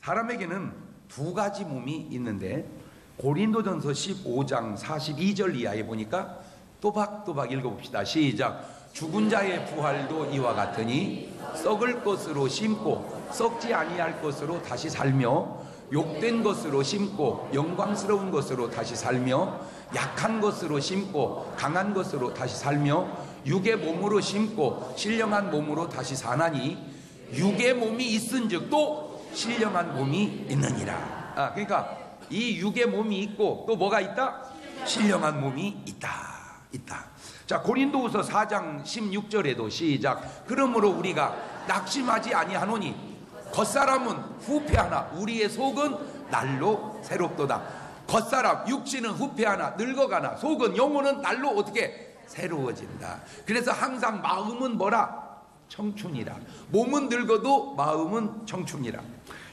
사람에게는 두 가지 몸이 있는데 고린도전서 15장 42절 이하에 보니까 또박또박 읽어봅시다. 시작. 죽은 자의 부활도 이와 같으니 썩을 것으로 심고 썩지 아니할 것으로 다시 살며 욕된 것으로 심고 영광스러운 것으로 다시 살며 약한 것으로 심고 강한 것으로 다시 살며 육의 몸으로 심고 신령한 몸으로 다시 사나니 육의 몸이 있은즉 또 신령한 몸이 있느니라. 그러니까 이 육의 몸이 있고 또 뭐가 있다? 신령한 몸이 있다. 자, 고린도후서 4장 16절에도 시작. 그러므로 우리가 낙심하지 아니하노니 겉사람은 후패하나 우리의 속은 날로 새롭도다. 겉사람 육신은 후패하나 늙어가나 속은 영혼은 날로 어떻게 새로워진다. 그래서 항상 마음은 뭐라? 청춘이라. 몸은 늙어도 마음은 청춘이라.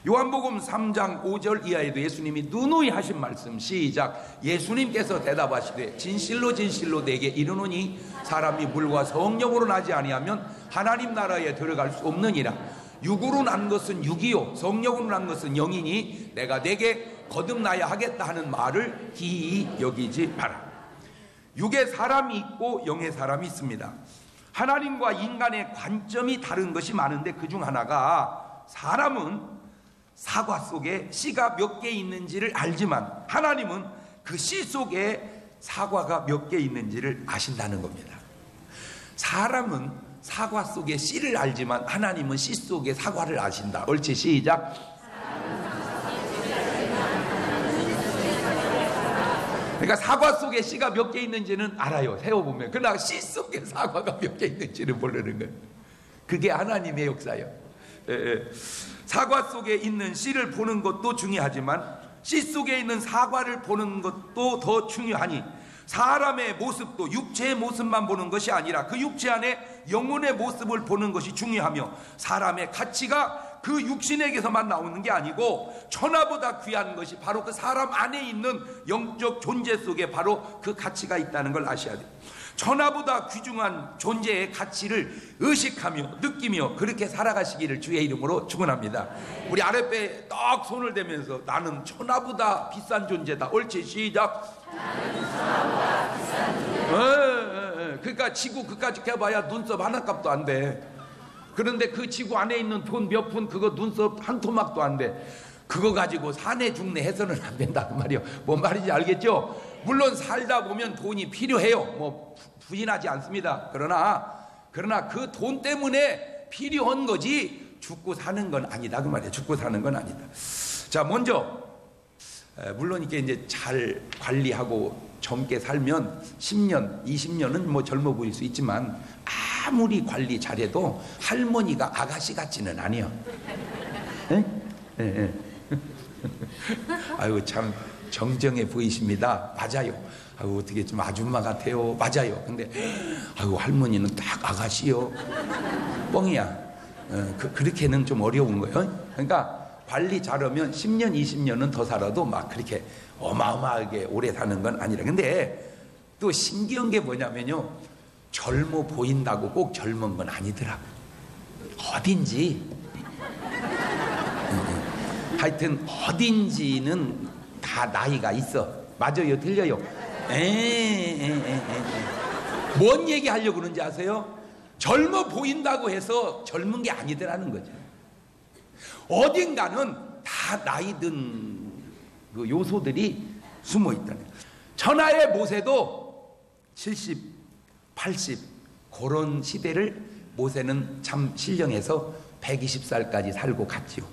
요한복음 3장 5절 이하에도 예수님이 누누이 하신 말씀 시작. 예수님께서 대답하시되 진실로 진실로 내게 이르노니 사람이 물과 성령으로 나지 아니하면 하나님 나라에 들어갈 수 없느니라. 육으로 난 것은 육이요 성령으로 난 것은 영이니 내가 내게 거듭나야 하겠다 하는 말을 기이히 여기지 마라. 육에 사람이 있고 영에 사람이 있습니다. 하나님과 인간의 관점이 다른 것이 많은데 그중 하나가 사람은 사과 속에 씨가 몇 개 있는지를 알지만 하나님은 그 씨 속에 사과가 몇 개 있는지를 아신다는 겁니다. 사람은 사과 속에 씨를 알지만 하나님은 씨 속에 사과를 아신다. 옳지, 시작. 그러니까 사과 속에 씨가 몇 개 있는지는 알아요, 세어보면. 그러나 씨 속에 사과가 몇 개 있는지는 모르는 거예요. 그게 하나님의 역사예요. 사과 속에 있는 씨를 보는 것도 중요하지만 씨 속에 있는 사과를 보는 것도 더 중요하니 사람의 모습도 육체의 모습만 보는 것이 아니라 그 육체 안에 영혼의 모습을 보는 것이 중요하며 사람의 가치가 그 육신에게서만 나오는 게 아니고 천하보다 귀한 것이 바로 그 사람 안에 있는 영적 존재 속에 바로 그 가치가 있다는 걸 아셔야 돼요. 천하보다 귀중한 존재의 가치를 의식하며 느끼며 그렇게 살아가시기를 주의 이름으로 축원합니다. 우리 아랫배에 딱 손을 대면서 나는 천하보다 비싼 존재다. 옳지, 시작. 나는 천하보다 비싼 존재다. 그러니까 지구 그까지 깨봐야 눈썹 하나 값도 안 돼. 그런데 그 지구 안에 있는 돈 몇 푼 그거 눈썹 한 토막도 안 돼. 그거 가지고 사내 중내 해서는 안 된다 그 말이요. 뭔 말인지 알겠죠? 물론 살다 보면 돈이 필요해요. 뭐 부인하지 않습니다. 그러나 그 돈 때문에 필요한 거지 죽고 사는 건 아니다 그 말이에요. 죽고 사는 건 아니다. 자, 먼저 물론 이게 이제 잘 관리하고 젊게 살면 10년, 20년은 뭐 젊어 보일 수 있지만 아무리 관리 잘해도 할머니가 아가씨 같지는 아니요. 아유 참 정정해 보이십니다. 맞아요. 아유 어떻게 좀 아줌마 같아요. 맞아요. 근데 아유 할머니는 딱 아가씨요. 뻥이야. 그렇게는 좀 어려운 거예요. 그러니까 관리 잘하면 10년, 20년은 더 살아도 막 그렇게 어마어마하게 오래 사는 건 아니라. 근데 또 신기한 게 뭐냐면요. 젊어 보인다고 꼭 젊은 건 아니더라고. 어딘지. 하여튼 어딘지는 다 나이가 있어. 맞아요, 틀려요? 뭔 얘기 하려고 그러는지 아세요? 젊어 보인다고 해서 젊은 게 아니더라는 거죠. 어딘가는 다 나이 든 그 요소들이 숨어 있다는 거예요. 천하의 모세도 70, 80 그런 시대를 모세는 참 신령해서 120살까지 살고 갔지요.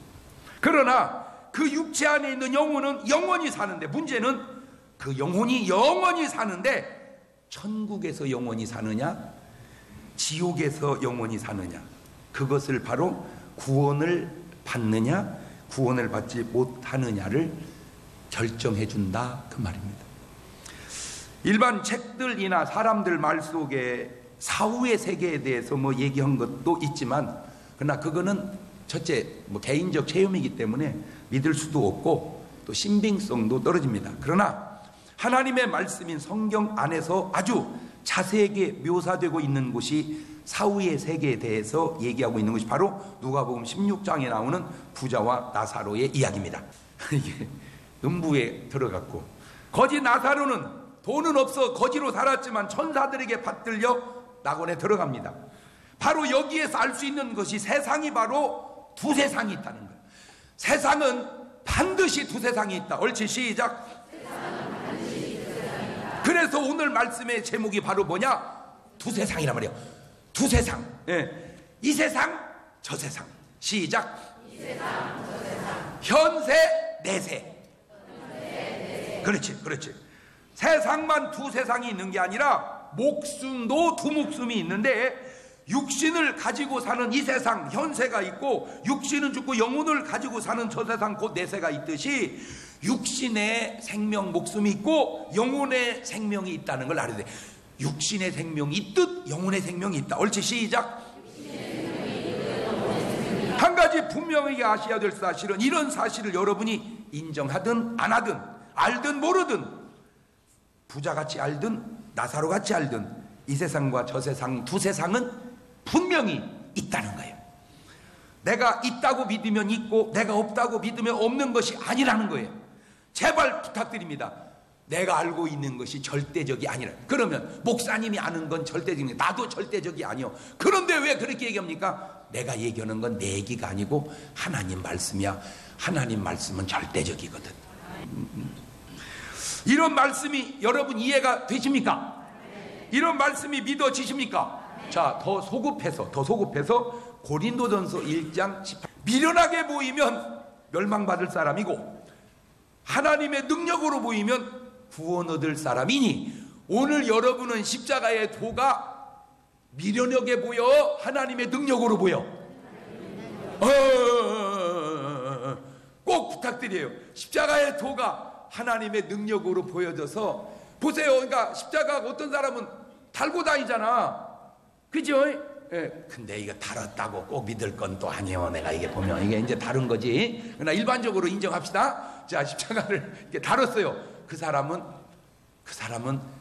그러나 그 육체 안에 있는 영혼은 영원히 사는데 문제는 그 영혼이 영원히 사는데 천국에서 영원히 사느냐 지옥에서 영원히 사느냐 그것을 바로 구원을 받느냐 구원을 받지 못하느냐를 결정해 준다 그 말입니다. 일반 책들이나 사람들 말 속에 사후의 세계에 대해서 뭐 얘기한 것도 있지만 그러나 그거는 첫째 뭐 개인적 체험이기 때문에 믿을 수도 없고 또 신빙성도 떨어집니다. 그러나 하나님의 말씀인 성경 안에서 아주 자세하게 묘사되고 있는 곳이 사후의 세계에 대해서 얘기하고 있는 것이 바로 누가복음 16장에 나오는 부자와 나사로의 이야기입니다. 이게 음부에 들어갔고, 거지 나사로는 돈은 없어 거지로 살았지만 천사들에게 받들려 낙원에 들어갑니다. 바로 여기에서 알 수 있는 것이 세상이 바로 두 세상이 있다는 거예요. 세상은 반드시 두 세상이 있다. 옳지, 시작. 그래서 오늘 말씀의 제목이 바로 뭐냐? 두 세상이란 말이에요. 두 세상. 예. 이 세상, 저 세상. 시작. 이 세상, 저 세상. 현세, 내세. 그렇지, 그렇지. 세상만 두 세상이 있는 게 아니라 목숨도 두 목숨이 있는데, 육신을 가지고 사는 이 세상 현세가 있고, 육신은 죽고 영혼을 가지고 사는 저 세상 곧 내세가 있듯이, 육신의 생명 목숨이 있고 영혼의 생명이 있다는 걸 알아야 돼. 육신의 생명이 있듯 영혼의 생명이 있다. 옳지, 시작. 한 가지 분명히 아셔야 될 사실은, 이런 사실을 여러분이 인정하든 안 하든, 알든 모르든, 부자같이 알든 나사로같이 알든, 이 세상과 저 세상 두 세상은 분명히 있다는 거예요. 내가 있다고 믿으면 있고 내가 없다고 믿으면 없는 것이 아니라는 거예요. 제발 부탁드립니다. 내가 알고 있는 것이 절대적이 아니라. 그러면 목사님이 아는 건 절대적이, 나도 절대적이 아니요. 그런데 왜 그렇게 얘기합니까? 내가 얘기하는 건 내 얘기가 아니고 하나님 말씀이야. 하나님 말씀은 절대적이거든. 이런 말씀이 여러분 이해가 되십니까? 이런 말씀이 믿어지십니까? 자, 더 소급해서 고린도전서 1장 18. 미련하게 보이면 멸망받을 사람이고 하나님의 능력으로 보이면 구원 얻을 사람이니, 오늘 여러분은 십자가의 도가 미련하게 보여, 하나님의 능력으로 보여? 꼭 부탁드려요. 십자가의 도가 하나님의 능력으로 보여져서 보세요. 그러니까 십자가 어떤 사람은 달고 다니잖아, 그죠? 예. 근데 이거 달았다고 꼭 믿을 건 또 아니에요. 내가 이게 보면 이게 이제 다른 거지. 그러나 일반적으로 인정합시다. 자, 십자가를 이렇게 달았어요. 그 사람은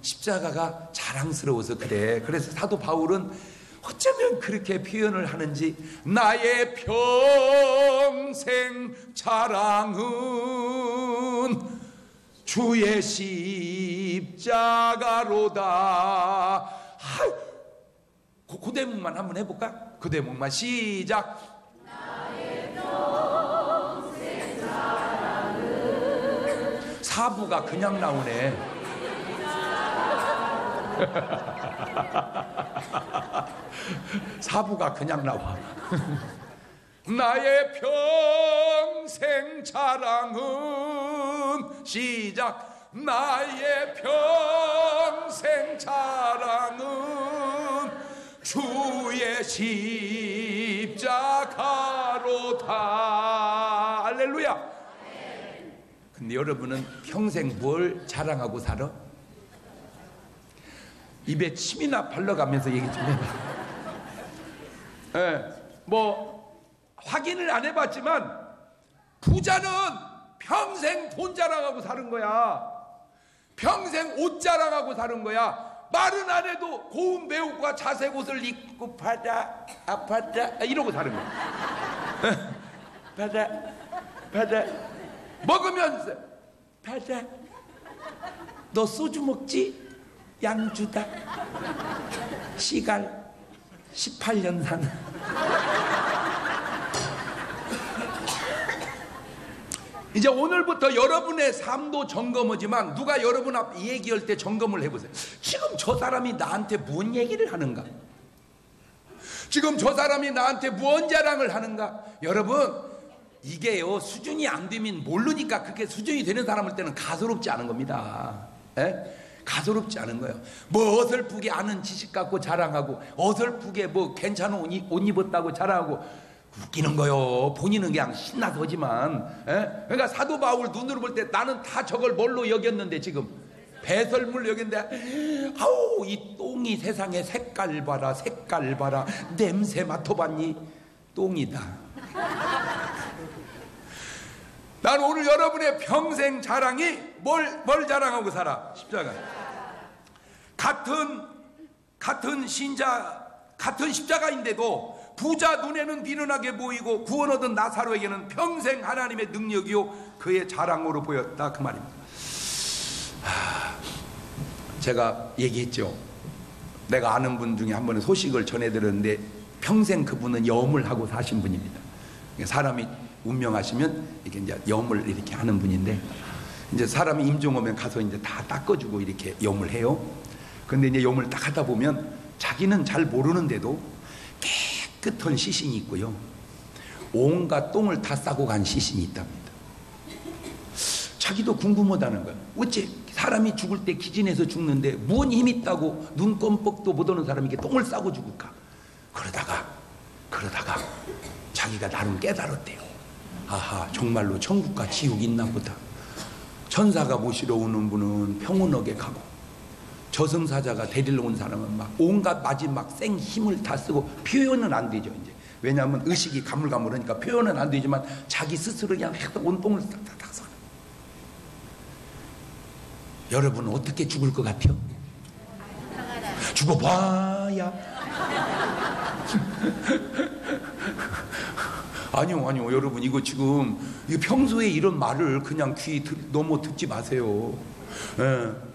십자가가 자랑스러워서 그래. 그래서 사도 바울은 어쩌면 그렇게 표현을 하는지, 나의 평생 자랑은 주의 십자가로다. 그 대목만 한번 해볼까? 그 대목만 시작. 나의 평생 자랑은. 사부가 그냥 나오네. 사부가 그냥 나와. 나의 평생 자랑은, 시작. 나의 평생 자랑은 주의 십자가로다. 할렐루야. 근데 여러분은 평생 뭘 자랑하고 살아? 입에 침이나 발라가면서 얘기 좀 해봐. 예, 뭐 확인을 안 해봤지만 부자는 평생 돈 자랑하고 사는 거야. 평생 옷 자랑하고 사는 거야. 말은 안 해도 고운 배옷과 자색 옷을 입고 받아 이러고 사는 거야. 받아 먹으면서 받아. 너 소주 먹지? 양주다. 시갈 18년 산. 이제 오늘부터 여러분의 삶도 점검이지만, 누가 여러분 앞에 얘기할 때 점검을 해보세요. 지금 저 사람이 나한테 무슨 얘기를 하는가? 지금 저 사람이 나한테 무언 자랑을 하는가? 여러분, 이게요, 수준이 안 되면 모르니까 그렇게 수준이 되는 사람일 때는 가소롭지 않은 겁니다. 에? 가소롭지 않은 거예요. 뭐 어설프게 아는 지식 갖고 자랑하고, 어설프게 뭐 괜찮은 옷 입었다고 자랑하고, 웃기는 거요. 본인은 그냥 신나서 하지만. 그러니까 사도 바울 눈으로 볼 때 나는 다 저걸 뭘로 여겼는데, 지금 배설물 여겼는데, 아우 이 똥이 세상에 색깔 봐라, 색깔 봐라. 냄새 맡아봤니? 똥이다. 난 오늘 여러분의 평생 자랑이 뭘 자랑하고 살아? 십자가. 같은 같은 신자, 같은 십자가인데도 부자 눈에는 비련하게 보이고 구원 얻은 나사로에게는 평생 하나님의 능력이요 그의 자랑으로 보였다, 그 말입니다. 제가 얘기했죠. 내가 아는 분 중에 한 번은 소식을 전해드렸는데 평생 그분은 염을 하고 사신 분입니다. 사람이 운명하시면 이게 이제 염을 이렇게 하는 분인데, 이제 사람이 임종 오면 가서 이제 다 닦아주고 이렇게 염을 해요. 근데 이제 염을 딱 하다 보면 자기는 잘 모르는데도 깨끗한 시신이 있고요, 온갖 똥을 다 싸고 간 시신이 있답니다. 자기도 궁금하다는 거예요. 어째 사람이 죽을 때 기진해서 죽는데 뭔 힘 있다고 눈 껌뻑도 못 오는 사람이 이렇게 똥을 싸고 죽을까? 그러다가 자기가 나름 깨달았대요. 아하, 정말로 천국과 지옥이 있나 보다. 천사가 모시러 오는 분은 평온하게 가고, 저승사자가 데리러 온 사람은 막 온갖 마지막 생 힘을 다 쓰고, 표현은 안 되죠 이제. 왜냐하면 의식이 가물가물하니까 표현은 안 되지만 자기 스스로 그냥 해서 온똥을 싹싹 써. 여러분은 어떻게 죽을 것 같아요? 죽어봐야. 아니요, 여러분, 이거 지금 평소에 이런 말을 그냥 귀 넘어 듣지 마세요.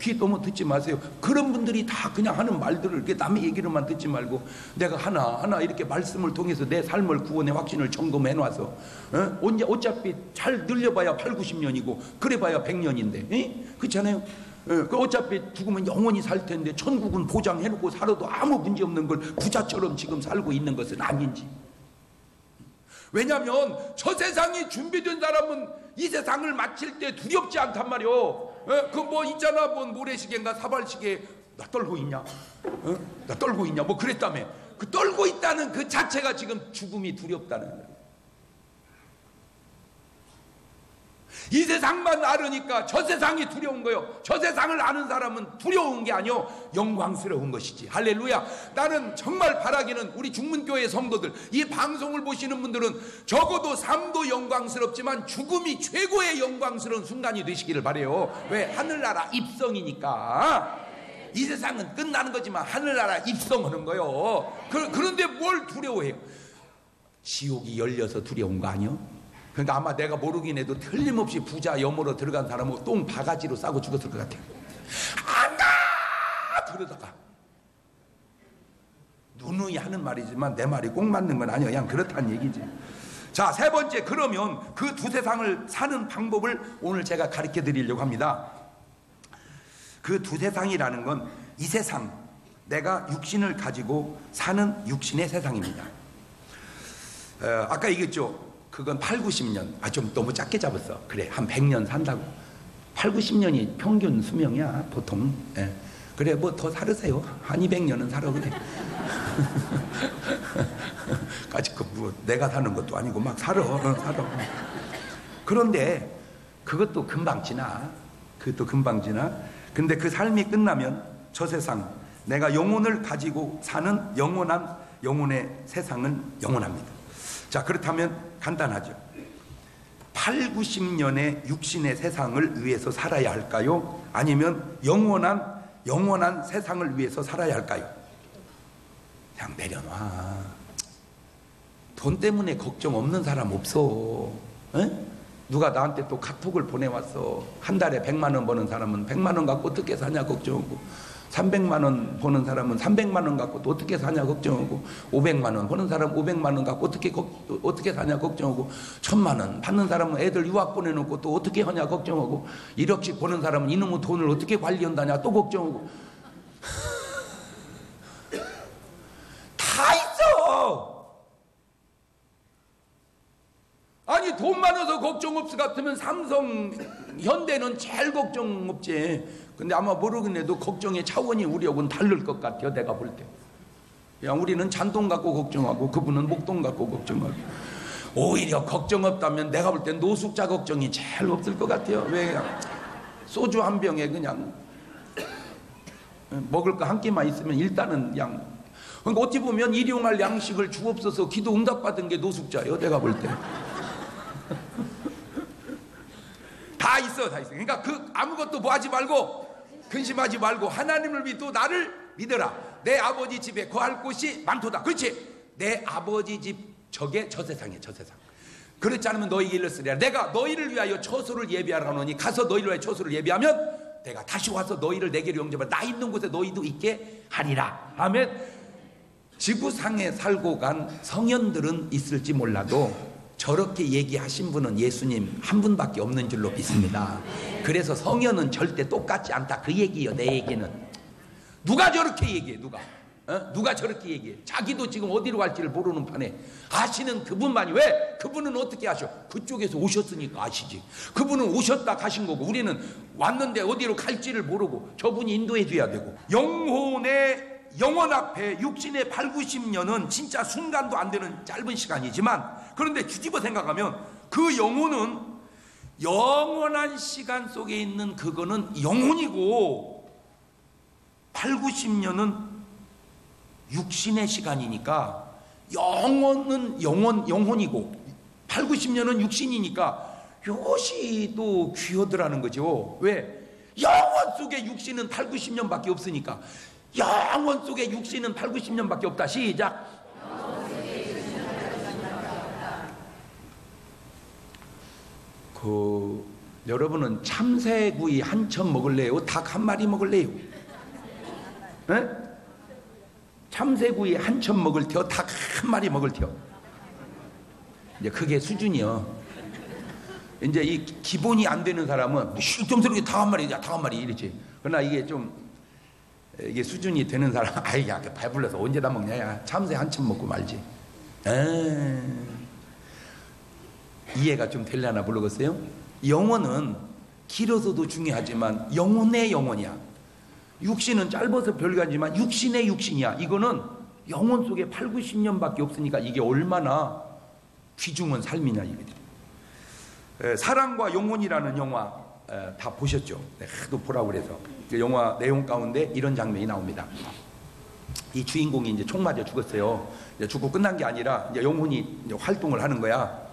귀 넘어 듣지 마세요. 그런 분들이 다 그냥 하는 말들을 이렇게 남의 얘기로만 듣지 말고, 내가 하나 이렇게 말씀을 통해서 내 삶을 구원의 확신을 점검해 놔서, 어차피 잘 늘려봐야 8, 90년이고 그래봐야 100년인데, 그렇잖아요. 어차피 죽으면 영원히 살 텐데 천국은 보장해놓고 살아도 아무 문제 없는 걸 부자처럼 지금 살고 있는 것은 아닌지. 왜냐하면 저 세상이 준비된 사람은 이 세상을 마칠 때 두렵지 않단 말이오. 그 뭐 있잖아, 뭐 모래시계인가 사발시계, 나 떨고 있냐? 나 떨고 있냐? 뭐 그랬다며. 그 떨고 있다는 그 자체가 지금 죽음이 두렵다는 거예요. 이 세상만 알으니까 저 세상이 두려운 거요. 저 세상을 아는 사람은 두려운 게 아니요, 영광스러운 것이지. 할렐루야. 나는 정말 바라기는 우리 중문교회 성도들, 이 방송을 보시는 분들은 적어도 삶도 영광스럽지만 죽음이 최고의 영광스러운 순간이 되시기를 바라요. 왜? 하늘나라 입성이니까. 이 세상은 끝나는 거지만 하늘나라 입성하는 거요. 그런데 뭘 두려워해요? 지옥이 열려서 두려운 거 아니요? 그러니까 아마 내가 모르긴 해도 틀림없이 부자 염으로 들어간 사람은 똥 바가지로 싸고 죽었을 것 같아요. 안 가! 그러다가 누누이 하는 말이지만 내 말이 꼭 맞는 건 아니야. 그냥 그렇다는 얘기지. 자, 세 번째, 그러면 그 두 세상을 사는 방법을 오늘 제가 가르쳐 드리려고 합니다. 그 두 세상이라는 건 이 세상, 내가 육신을 가지고 사는 육신의 세상입니다. 아까 얘기했죠. 그건 8, 90년. 좀 너무 작게 잡았어. 그래, 한 100년 산다고. 8, 90년이 평균 수명이야, 보통. 그래, 뭐 더 살으세요. 한 200년은 살아, 그래. 아직 뭐 내가 사는 것도 아니고 막 살아. 그런데 그것도 금방 지나. 근데 그 삶이 끝나면 저 세상, 내가 영혼을 가지고 사는 영혼의 세상은 영원합니다. 자, 그렇다면 간단하죠. 8, 90년의 육신의 세상을 위해서 살아야 할까요? 아니면 영원한 세상을 위해서 살아야 할까요? 그냥 내려놔. 돈 때문에 걱정 없는 사람 없어. 누가 나한테 또 카톡을 보내왔어. 한 달에 100만 원 버는 사람은 100만 원 갖고 어떻게 사냐 걱정하고, 300만 원 버는 사람은 300만 원 갖고 또 어떻게 사냐 걱정하고, 500만 원 버는 사람은 500만 원 갖고 어떻게 사냐 걱정하고, 1000만 원 받는 사람은 애들 유학 보내놓고 또 어떻게 하냐 걱정하고, 1억씩 버는 사람은 이놈의 돈을 어떻게 관리한다냐 또 걱정하고. 다 있어. 아니, 돈 많아서 걱정 없을 것 같으면 삼성, 현대는 제일 걱정 없지. 근데 아마 모르겠네도 걱정의 차원이 우리하고는 다를 것 같아요, 내가 볼 때. 그냥 우리는 잔돈 갖고 걱정하고 그분은 목돈 갖고 걱정하고. 오히려 걱정 없다면 내가 볼 땐 노숙자 걱정이 제일 없을 것 같아요. 왜? 소주 한 병에 그냥 먹을 거 한 끼만 있으면 일단은 그냥. 그러니까 어찌 보면 일용할 양식을 주옵소서 기도 응답받은 게 노숙자예요, 내가 볼 때. 다 있어. 그러니까 아무것도 뭐 하지 말고, 근심하지 말고, 하나님을 믿고 나를 믿어라. 내 아버지 집에 거할 곳이 많도다. 그렇지? 내 아버지 집 저게 저 세상이야, 저 세상. 그렇지 않으면 너희에게 일렀으리라. 내가 너희를 위하여 처소를 예비하라 하노니 가서 너희를 위하여 처소를 예비하면 내가 다시 와서 너희를 내게로 영접하라. 나 있는 곳에 너희도 있게 하리라. 아멘. 지구상에 살고 간 성현들은 있을지 몰라도 저렇게 얘기하신 분은 예수님 한 분밖에 없는 줄로 믿습니다. 그래서 성현은 절대 똑같지 않다. 그 얘기예요. 내 얘기는. 누가 저렇게 얘기해? 누가 저렇게 얘기해? 자기도 지금 어디로 갈지를 모르는 판에 아시는 그분만이. 왜? 그분은 어떻게 아셔? 그쪽에서 오셨으니까 아시지. 그분은 오셨다 가신 거고 우리는 왔는데 어디로 갈지를 모르고 저분이 인도해 줘야 되고. 영원 앞에 육신의 8, 90년은 진짜 순간도 안 되는 짧은 시간이지만, 그런데 뒤집어 생각하면 그 영혼은 영원한 시간 속에 있는 그거는 영혼이고 8, 90년은 육신의 시간이니까 영혼은 영혼이고 8, 90년은 육신이니까 이것이 또 귀하더라는 거죠. 왜? 영혼 속에 육신은 8, 90년밖에 없으니까. 영혼 속에 육신은 8, 90년밖에 없다. 시작. 여러분은 참새구이 한 점 먹을래요? 닭 한 마리 먹을래요? 에? 참새구이 한 점 먹을 테요? 닭 한 마리 먹을 테요? 이제 그게 수준이요. 이제 이 기본이 안 되는 사람은 쉴점스럽게 닭 한 마리, 닭 한 마리 이러지. 그러나 이게 수준이 되는 사람, 아이, 야, 배불러서 언제 다 먹냐, 야, 참새 한 점 먹고 말지. 이해가 좀 되려나 모르겠어요? 영혼은 길어서도 중요하지만 영혼의 영혼이야. 육신은 짧아서 별거지만 육신의 육신이야. 이거는 영혼 속에 8, 90년밖에 없으니까 이게 얼마나 귀중한 삶이냐 이게. 사랑과 영혼이라는 영화 다 보셨죠? 하도 보라고 그래서. 그 영화 내용 가운데 이런 장면이 나옵니다. 이 주인공이 이제 총 맞아 죽었어요. 이제 죽고 끝난 게 아니라 이제 영혼이 이제 활동을 하는 거야.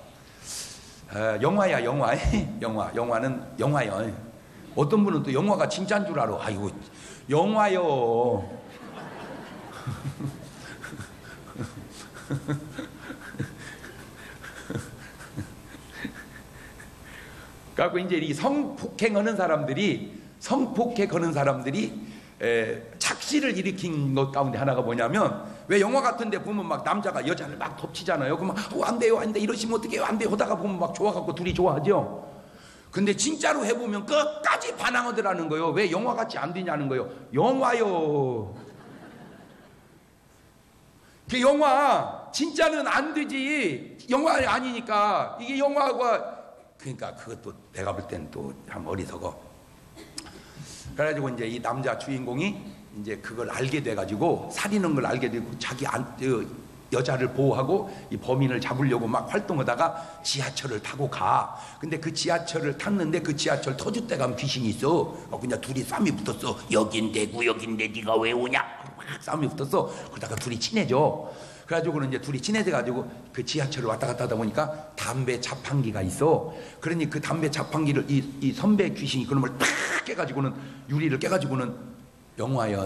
영화야, 영화. 영화는 영화요. 어떤 분은 또 영화가 진짜인 줄 알아. 아이고, 영화요. 그래갖고 이제 이 성폭행하는 사람들이 착시를 일으킨 것 가운데 하나가 뭐냐면, 왜 영화 같은데 보면 막 남자가 여자를 막 덮치잖아요. 그러면 안 돼요, 안 돼, 이러시면 어떡해요, 안 돼요 하다가 보면 막 좋아갖고 둘이 좋아하죠. 근데 진짜로 해보면 끝까지 반항하더라는 거예요. 왜 영화같이 안 되냐는 거예요. 영화요. 그 영화 진짜는 안 되지. 영화 아니니까. 이게 영화가, 그러니까 그것도 내가 볼 때는 또 참 어리석어. 그래가지고 이제 이 남자 주인공이 이제 그걸 알게 돼가지고, 살인한 걸 알게 되고 자기 여자를 보호하고 이 범인을 잡으려고 막 활동하다가 지하철을 타고 가. 근데 그 지하철을 탔는데 그 지하철 터줏대 가면 귀신이 있어. 그냥 둘이 싸움이 붙었어. 여긴데 구역인데 네가 왜 오냐? 막 싸움이 붙었어. 그러다가 둘이 친해져. 그래가지고는 이제 둘이 친해져가지고 그 지하철을 왔다 갔다 하다 보니까 담배 자판기가 있어. 그러니 그 담배 자판기를 이 선배 귀신이 그놈을 탁 깨가지고는, 유리를 깨가지고는, 영화야.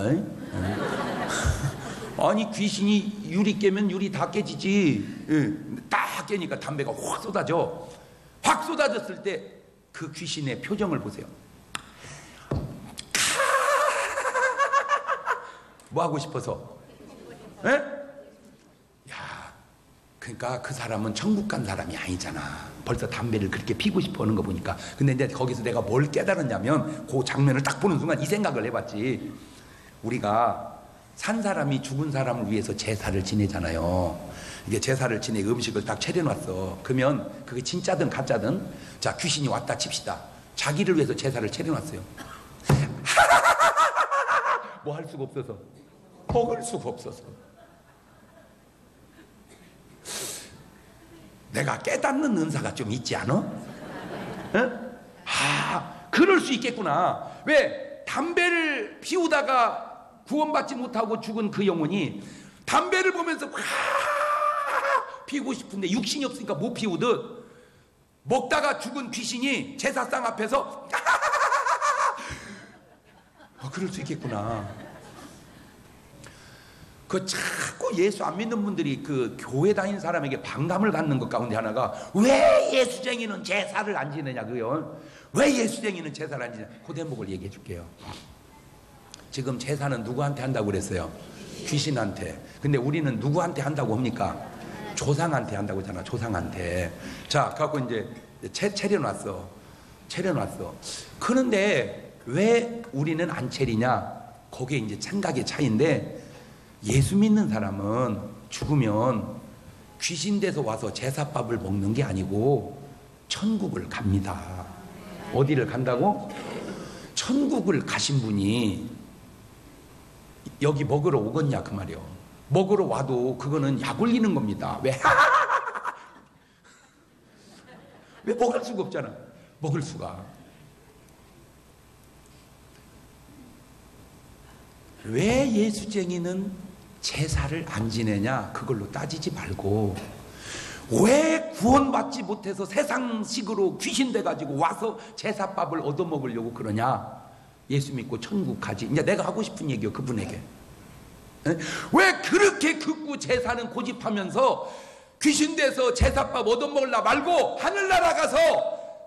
아니 귀신이 유리 깨면 유리 다 깨지지. 딱 깨니까 담배가 확 쏟아져. 확 쏟아졌을 때 그 귀신의 표정을 보세요. 뭐 하고 싶어서? 에? 야, 그러니까 그 사람은 천국 간 사람이 아니잖아. 벌써 담배를 그렇게 피고 싶어 하는 거 보니까. 근데 이제 거기서 내가 뭘 깨달았냐면, 그 장면을 딱 보는 순간 이 생각을 해봤지. 우리가 산 사람이 죽은 사람을 위해서 제사를 지내잖아요. 이게 제사를 지내 음식을 딱 차려놨어. 그러면 그게 진짜든 가짜든, 자, 귀신이 왔다 칩시다. 자기를 위해서 제사를 차려놨어요. 뭐 할 수가 없어서, 먹을 수가 없어서. 내가 깨닫는 은사가 좀 있지 않아? 응? 그럴 수 있겠구나. 왜? 담배를 피우다가 구원받지 못하고 죽은 그 영혼이 담배를 보면서 피우고 싶은데 육신이 없으니까 못 피우듯, 먹다가 죽은 귀신이 제사상 앞에서 그럴 수 있겠구나. 그 자꾸 예수 안 믿는 분들이 그 교회 다니는 사람에게 반감을 갖는 것 가운데 하나가 왜 예수쟁이는 제사를 안 지내냐고요. 왜 예수쟁이는 제사를 안 지냐. 그 대목을 얘기해 줄게요. 지금 제사는 누구한테 한다고 그랬어요? 귀신한테. 근데 우리는 누구한테 한다고 합니까? 조상한테 한다고 하잖아. 조상한테. 자, 갖고 이제 차려놨어. 그런데 왜 우리는 안 차리냐? 그게 이제 생각의 차이인데, 예수 믿는 사람은 죽으면 귀신 돼서 와서 제사밥을 먹는 게 아니고 천국을 갑니다. 어디를 간다고? 천국을 가신 분이 여기 먹으러 오겠냐 그 말이요. 먹으러 와도 그거는 약 올리는 겁니다. 왜? 왜 먹을 수가 없잖아. 먹을 수가. 왜 예수쟁이는 제사를 안 지내냐 그걸로 따지지 말고, 왜 구원받지 못해서 세상식으로 귀신 돼가지고 와서 제사밥을 얻어먹으려고 그러냐. 예수 믿고 천국 가지. 이제 내가 하고 싶은 얘기요 그분에게. 왜 그렇게 극구 제사는 고집하면서 귀신 돼서 제사밥 얻어먹으려 말고 하늘나라 가서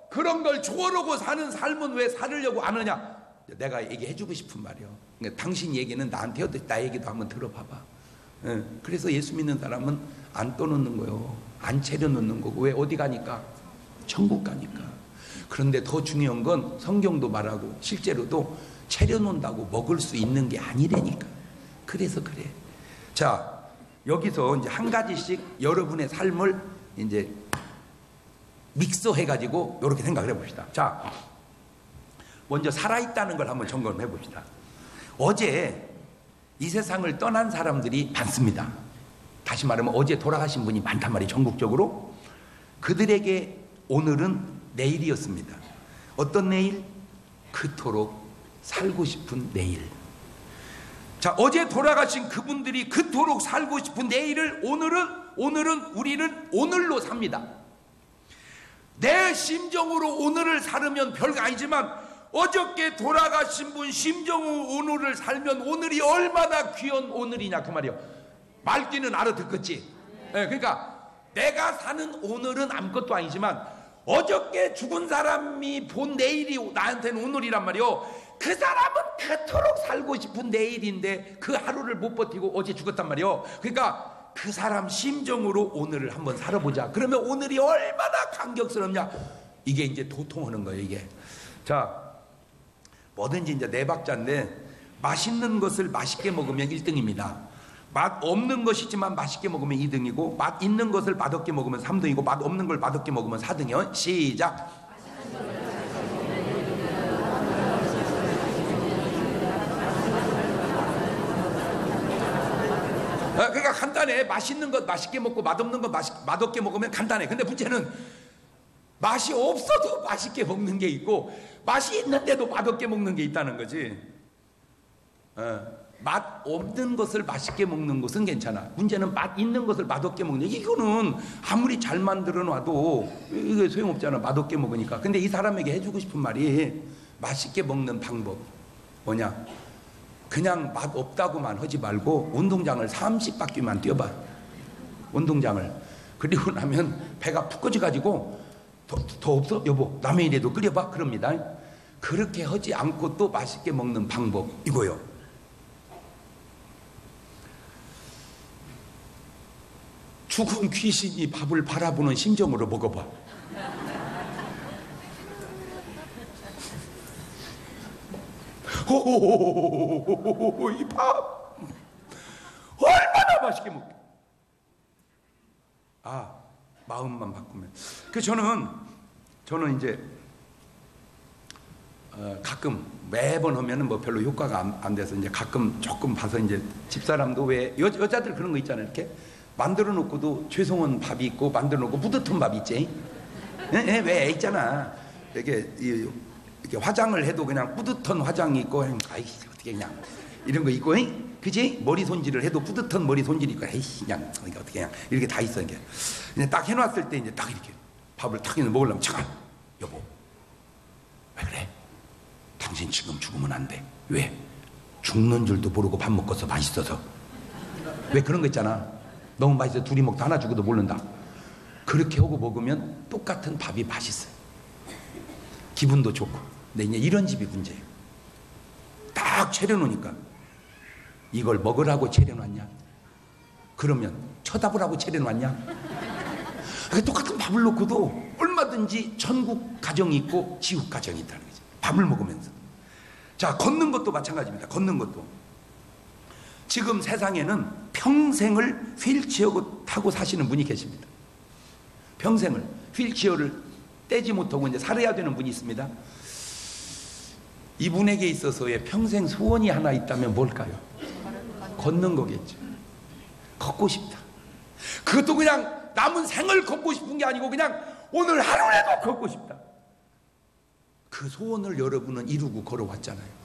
그런 걸 조어르고 사는 삶은 왜 살으려고 안 하냐. 내가 얘기해주고 싶은 말이요. 그러니까 당신 얘기는 나한테 나 얘기도 한번 들어봐봐. 그래서 예수 믿는 사람은 안 떠놓는 거요. 안 차려놓는 거고. 왜? 어디 가니까? 천국 가니까. 그런데 더 중요한 건 성경도 말하고 실제로도 차려놓는다고 먹을 수 있는 게 아니라니까. 그래서 그래. 자, 여기서 이제 한 가지씩 여러분의 삶을 이제 믹서해가지고 이렇게 생각을 해봅시다. 자, 먼저 살아있다는 걸 한번 점검해 봅시다. 어제 이 세상을 떠난 사람들이 많습니다. 다시 말하면 어제 돌아가신 분이 많단 말이에요. 전국적으로. 그들에게 오늘은 내일이었습니다. 어떤 내일? 그토록 살고 싶은 내일. 자, 어제 돌아가신 그분들이 그토록 살고 싶은 내일을 오늘은 우리는 오늘로 삽니다. 내 심정으로 오늘을 살으면 별거 아니지만 어저께 돌아가신 분 심정으로 오늘을 살면 오늘이 얼마나 귀한 오늘이냐 그 말이요. 말귀는 알아듣겠지. 네, 그러니까 내가 사는 오늘은 아무것도 아니지만 어저께 죽은 사람이 본 내일이 나한테는 오늘이란 말이요. 그 사람은 그토록 살고 싶은 내일인데 그 하루를 못 버티고 어제 죽었단 말이요. 그러니까 그 사람 심정으로 오늘을 한번 살아보자. 그러면 오늘이 얼마나 감격스럽냐. 이게 이제 도통하는 거예요 이게. 자, 뭐든지 이제 네 박자인데, 맛있는 것을 맛있게 먹으면 1등입니다. 맛 없는 것이지만 맛있게 먹으면 2등이고, 맛 있는 것을 맛없게 먹으면 3등이고, 맛 없는 걸 맛없게 먹으면 4등이요. 시작. 그러니까 간단해. 맛있는 것 맛있게 먹고 맛없는 것 맛없게 먹으면 간단해. 근데 문제는 맛이 없어도 맛있게 먹는 게 있고 맛이 있는데도 맛없게 먹는 게 있다는 거지. 맛 없는 것을 맛있게 먹는 것은 괜찮아. 문제는 맛 있는 것을 맛없게 먹는, 이거는 아무리 잘 만들어 놔도 이게 소용없잖아. 맛없게 먹으니까. 근데 이 사람에게 해주고 싶은 말이, 맛있게 먹는 방법 뭐냐, 그냥 맛 없다고만 하지 말고 운동장을 30바퀴만 뛰어봐. 운동장을. 그리고 나면 배가 푹 꺼져가지고 더 없어? 여보 라면이라도 끓여봐. 그럽니다. 그렇게 하지 않고 또 맛있게 먹는 방법 이거요. 죽은 귀신이 밥을 바라보는 심정으로 먹어봐. 이 밥 얼마나 맛있게 먹게. 마음만 바꾸면. 저는 이제 가끔 매번 하면은 뭐 별로 효과가 안 돼서 이제 가끔 조금 봐서, 이제 집사람도 왜 여자들 그런 거 있잖아요. 이렇게 만들어 놓고도 죄송한 밥이 있고 만들어 놓고 뿌듯한 밥이 있지. 왜 있잖아. 이렇게 화장을 해도 그냥 뿌듯한 화장이 있고, 아이씨 어떻게 그냥 이런 거 있고, 그지? 머리 손질을 해도 뿌듯한 머리 손질이 있고, 에이씨 그냥 어떻게 그냥 이렇게 다 있어. 이게 그냥 딱 해놨을 때 이제 딱 이렇게 밥을 탁 먹으려면 잠깐, 여보 왜 그래? 당신 지금 죽으면 안 돼. 왜? 죽는 줄도 모르고 밥 먹어서 맛있어서. 왜 그런 거 있잖아. 너무 맛있어 둘이 먹다 하나 죽어도 모른다. 그렇게 하고 먹으면 똑같은 밥이 맛있어요. 기분도 좋고. 근데 이제 이런 집이 문제예요. 딱 차려놓으니까 이걸 먹으라고 차려놨냐? 그러면 쳐다보라고 차려놨냐? 똑같은 밥을 놓고도 얼마든지 천국 가정이 있고 지옥 가정이 있다는 거죠. 밥을 먹으면서. 자, 걷는 것도 마찬가지입니다. 걷는 것도. 지금 세상에는 평생을 휠체어 타고 사시는 분이 계십니다. 평생을 휠체어를 떼지 못하고 이제 살아야 되는 분이 있습니다. 이분에게 있어서의 평생 소원이 하나 있다면 뭘까요? 걷는 거겠죠. 걷고 싶다. 그것도 그냥 남은 생을 걷고 싶은 게 아니고 그냥 오늘 하루라도 걷고 싶다. 그 소원을 여러분은 이루고 걸어왔잖아요.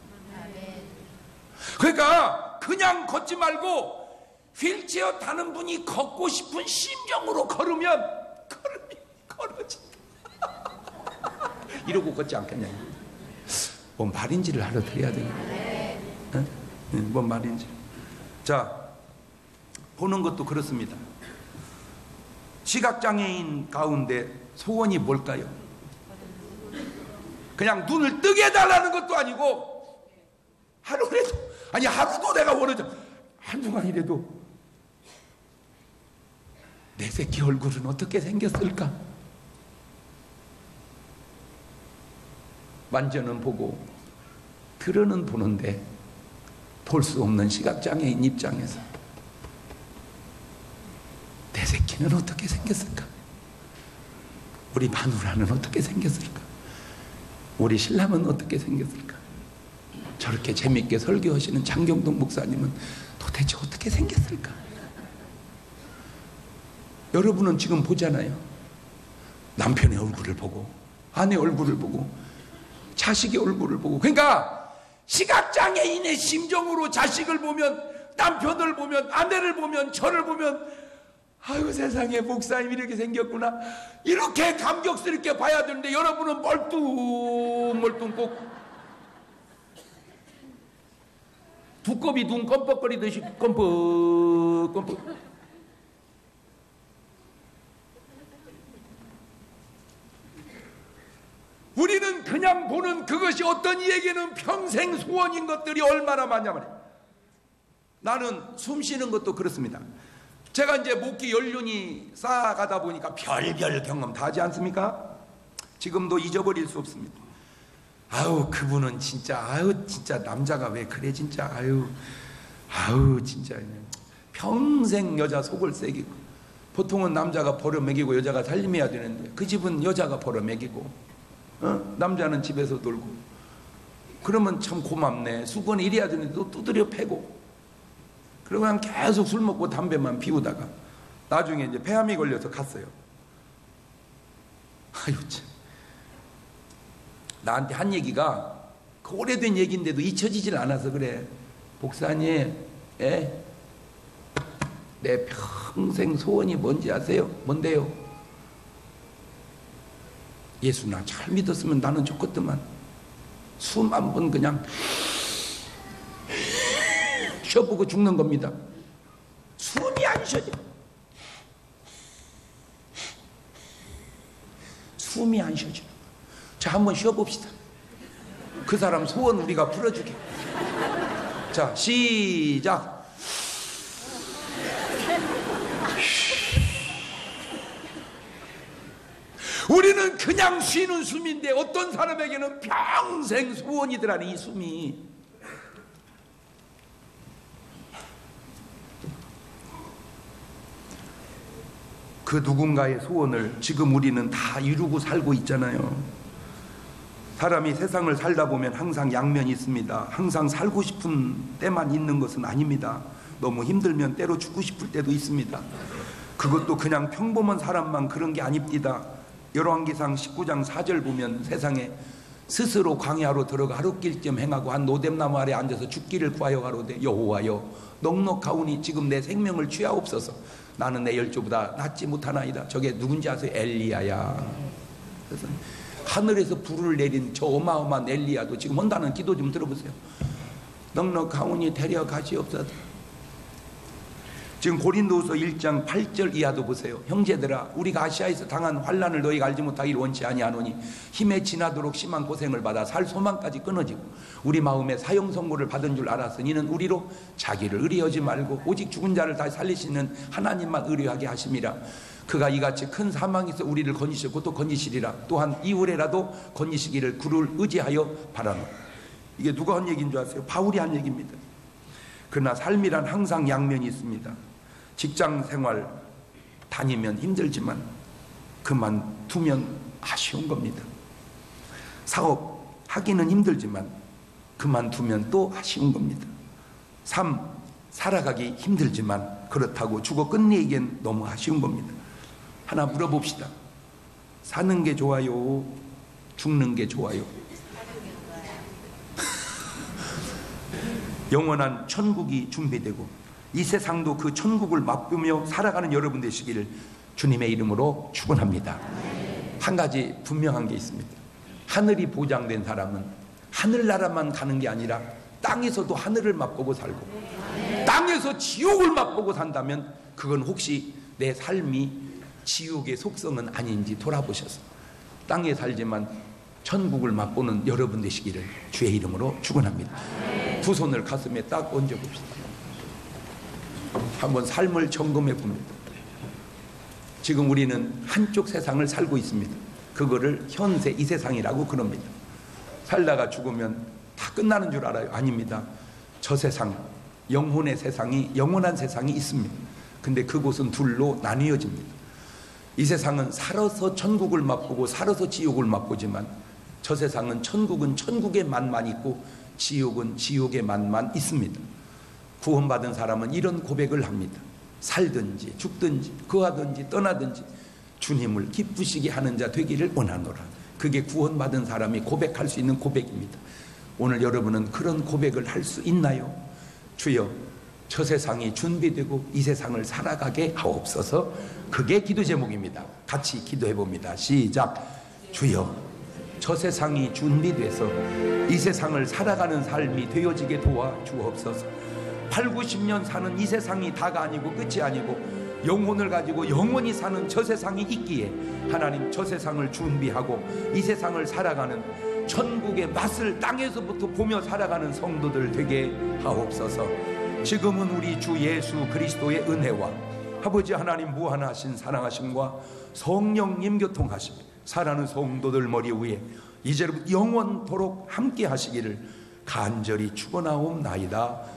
그러니까 그냥 걷지 말고 휠체어 타는 분이 걷고 싶은 심정으로 걸으면 걸어진다. 이러고 걷지 않겠냐. 뭔 말인지를 알아들어야 되겠네. 뭔 말인지. 자, 보는 것도 그렇습니다. 시각장애인 가운데 소원이 뭘까요? 그냥 눈을 뜨게 해달라는 것도 아니고 하루라도, 아니 하루도 내가 원하죠. 한동안이라도 내 새끼 얼굴은 어떻게 생겼을까? 만져는 보고 들어는 보는데 볼 수 없는 시각장애인 입장에서 내 새끼는 어떻게 생겼을까? 우리 마누라는 어떻게 생겼을까? 우리 신랑은 어떻게 생겼을까? 저렇게 재밌게 설교하시는 장경동 목사님은 도대체 어떻게 생겼을까? 여러분은 지금 보잖아요. 남편의 얼굴을 보고 아내 얼굴을 보고 자식의 얼굴을 보고. 그러니까 시각장애인의 심정으로 자식을 보면, 남편을 보면, 아내를 보면, 저를 보면 아유 세상에 목사님 이렇게 생겼구나 이렇게 감격스럽게 봐야 되는데 여러분은 멀뚱멀뚱 꼭 두꺼비 눈 껌뻑거리듯이 껌뻑. 우리는 그냥 보는 그것이 어떤 이에게는 평생 소원인 것들이 얼마나 많냐 말이에요. 나는 숨 쉬는 것도 그렇습니다. 제가 이제 목기 연륜이 쌓아가다 보니까 별별 경험 다 하지 않습니까? 지금도 잊어버릴 수 없습니다. 아유 그분은 진짜 아유 진짜 남자가 왜 그래 진짜 아유 진짜 평생 여자 속을 새기고, 보통은 남자가 벌어 먹이고 여자가 살림해야 되는데 그 집은 여자가 벌어 먹이고 남자는 집에서 놀고. 그러면 참 고맙네. 수건이 이래야 되는데 또 두드려 패고. 그리고 그냥 계속 술 먹고 담배만 피우다가 나중에 이제 폐암이 걸려서 갔어요. 아유 참. 나한테 한 얘기가 그 오래된 얘기인데도 잊혀지질 않아서 그래. 목사님, 내 평생 소원이 뭔지 아세요? 뭔데요? 예수 나 잘 믿었으면 나는 좋겠더만 수만 번 그냥 쉬어보고 죽는 겁니다. 숨이 안 쉬어져. 숨이 안 쉬어져. 자, 한번 쉬어봅시다. 그 사람 소원 우리가 풀어주게. 자, 시작. 우리는 그냥 쉬는 숨인데 어떤 사람에게는 평생 소원이더라는 이 숨이. 그 누군가의 소원을 지금 우리는 다 이루고 살고 있잖아요. 사람이 세상을 살다 보면 항상 양면이 있습니다. 항상 살고 싶은 때만 있는 것은 아닙니다. 너무 힘들면 때로 죽고 싶을 때도 있습니다. 그것도 그냥 평범한 사람만 그런 게 아닙니다. 열왕기상 19장 4절 보면 세상에 스스로 광야로 들어가 하룻길쯤 행하고 한 노뎀나무 아래 앉아서 죽기를 구하여 가로되 여호와여 넉넉하오니 지금 내 생명을 취하옵소서. 나는 내 열조보다 낫지 못하나이다. 저게 누군지 아세요? 엘리야야. 그래서 하늘에서 불을 내린 저 어마어마한 엘리야도 지금 한다는 기도 좀 들어보세요. 넉넉하오니 데려가시옵소서. 지금 고린도후서 1장 8절 이하도 보세요. 형제들아, 우리가 아시아에서 당한 환난을 너희가 알지 못하기를 원치 아니하노니 힘에 지나도록 심한 고생을 받아 살 소망까지 끊어지고 우리 마음에 사형 선고를 받은 줄 알았으니 이는 우리로 자기를 의뢰하지 말고 오직 죽은 자를 다시 살리시는 하나님만 의뢰하게 하심이라. 그가 이같이 큰 사망에서 우리를 건지셨고 또 건지시리라. 또한 이후에라도 건지시기를 그를 의지하여 바라노. 이게 누가 한 얘기인 줄 아세요? 바울이 한 얘기입니다. 그러나 삶이란 항상 양면이 있습니다. 직장 생활 다니면 힘들지만 그만두면 아쉬운 겁니다. 사업 하기는 힘들지만 그만두면 또 아쉬운 겁니다. 삶 살아가기 힘들지만 그렇다고 죽어 끝내기엔 너무 아쉬운 겁니다. 하나 물어봅시다. 사는 게 좋아요? 죽는 게 좋아요? 영원한 천국이 준비되고 이 세상도 그 천국을 맛보며 살아가는 여러분 되시기를 주님의 이름으로 축원합니다. 한 가지 분명한 게 있습니다. 하늘이 보장된 사람은 하늘나라만 가는 게 아니라 땅에서도 하늘을 맛보고 살고 땅에서 지옥을 맛보고 산다면 그건 혹시 내 삶이 지옥의 속성은 아닌지 돌아보셔서 땅에 살지만 천국을 맛보는 여러분 되시기를 주의 이름으로 축원합니다. 두 손을 가슴에 딱 얹어봅시다. 한번 삶을 점검해 봅니다. 지금 우리는 한쪽 세상을 살고 있습니다. 그거를 현세 이 세상이라고 그럽니다. 살다가 죽으면 다 끝나는 줄 알아요? 아닙니다. 저 세상, 영혼의 세상이, 영원한 세상이 있습니다. 근데 그곳은 둘로 나뉘어집니다. 이 세상은 살아서 천국을 맛보고 살아서 지옥을 맛보지만 저 세상은 천국은 천국의 맛만 있고 지옥은 지옥의 맛만 있습니다. 구원받은 사람은 이런 고백을 합니다. 살든지 죽든지 거하든지 떠나든지 주님을 기쁘시게 하는 자 되기를 원하노라. 그게 구원받은 사람이 고백할 수 있는 고백입니다. 오늘 여러분은 그런 고백을 할 수 있나요? 주여, 저 세상이 준비되고 이 세상을 살아가게 하옵소서. 그게 기도 제목입니다. 같이 기도해 봅니다. 시작. 주여, 저 세상이 준비돼서 이 세상을 살아가는 삶이 되어지게 도와 주옵소서. 8, 90년 사는 이 세상이 다가 아니고 끝이 아니고 영혼을 가지고 영원히 사는 저 세상이 있기에 하나님, 저 세상을 준비하고 이 세상을 살아가는 천국의 맛을 땅에서부터 보며 살아가는 성도들 되게 하옵소서. 지금은 우리 주 예수 그리스도의 은혜와 아버지 하나님 무한하신 사랑하심과 성령님 교통하심 사랑하는 성도들 머리 위에 이제부터 영원토록 함께 하시기를 간절히 축원하옵나이다.